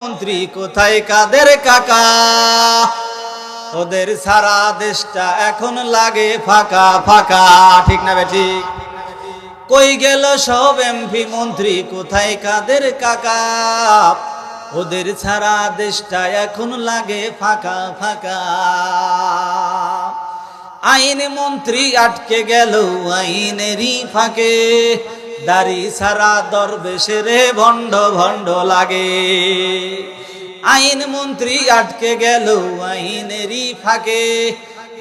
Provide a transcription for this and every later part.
মন্ত্রী কোথায় কাদের কাকা, ওদের সারা দেশটা এখন লাগে ফাঁকা ফাঁকা। ঠিক না বেঠিক? কই গেল সব এমপি মন্ত্রী, কোথায় কাদের কাকা, ওদের সারা দেশটা এখন লাগে ফাঁকা ফাঁকা। আইন মন্ত্রী আটকে গেল আইনেরই ফাঁকে, দাড়ি সারা দরবেশের ভণ্ড ভণ্ড লাগে। আইন মন্ত্রী আটকে গেল আইনেরই ফাঁকে,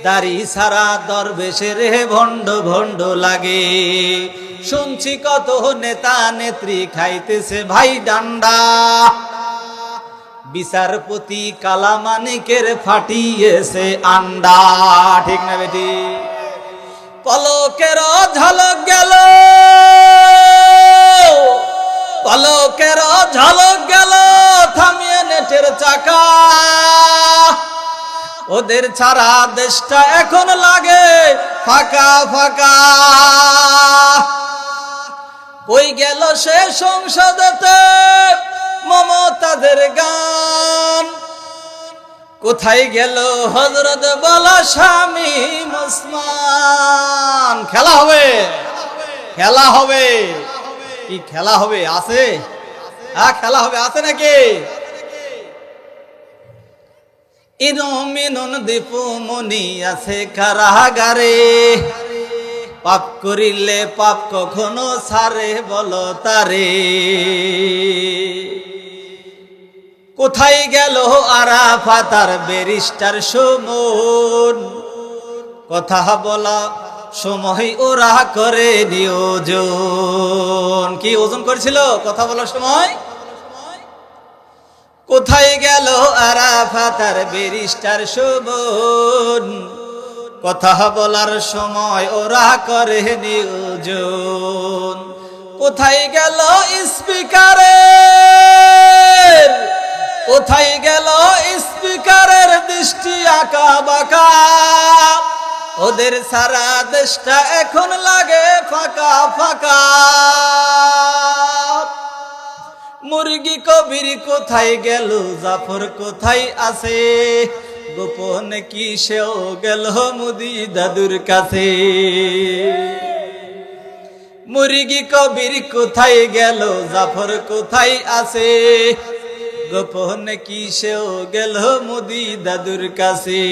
দাড়ি সারা দরবেশের ভণ্ড ভণ্ড লাগে। শুনছি কত নেতা নেত্রী খাইতেছে ভাই ডান্ডা, বিচারপতি কালামানিকের ফাটিয়েছে আন্ডা। ঠিক না বেটি? পলকের ঝলক গেল, পলকের ঝলক গেল থামিয়ে নেটের চাকা, ওদের ছাড়া দেশটা এখন লাগে ফাঁকা ফাঁকা। কই গেল সে সংসদেতে মমতাদের গান, কোথায় গেল হযরত বলা স্বামী ওসমান। খেলা হবে, খেলা হবে, কি খেলা হবে? আছে? হ্যাঁ খেলা হবে, আছে নাকি? ইনুমিনুন দীপু মনি আছে কারাগারে, পাপ করিলে পাপ কখনো ছাড়ে বলো তারে। কোথায় গেল আরাফাত আর ব্যারিস্টার সুমন, কথা বলা সময় ওরা করে নিয়োজন। কি ওজন করেছিল কথা বলার সময়? কোথায় গেল আরাফাত আর ব্যারিস্টার সুমন, কথা বলার সময় ওরা করে নিয়োজন। কোথায় গেল স্পিকারের, কোথায় গেল স্পিকারের দৃষ্টি আঁকা বাঁকা, ওদের সারা দেশটা এখন লাগে ফাঁকা ফাঁকা। মুরগি কবির কোথায় গেল, জাফর কোথায় আছে, গোপন কি সেও গেল মুদি দাদুর কাছে। মুরগি কবির কোথায় গেল, জাফর কোথায় আছে, গোপন কি সেও গেল মুদি দাদুর কাছে।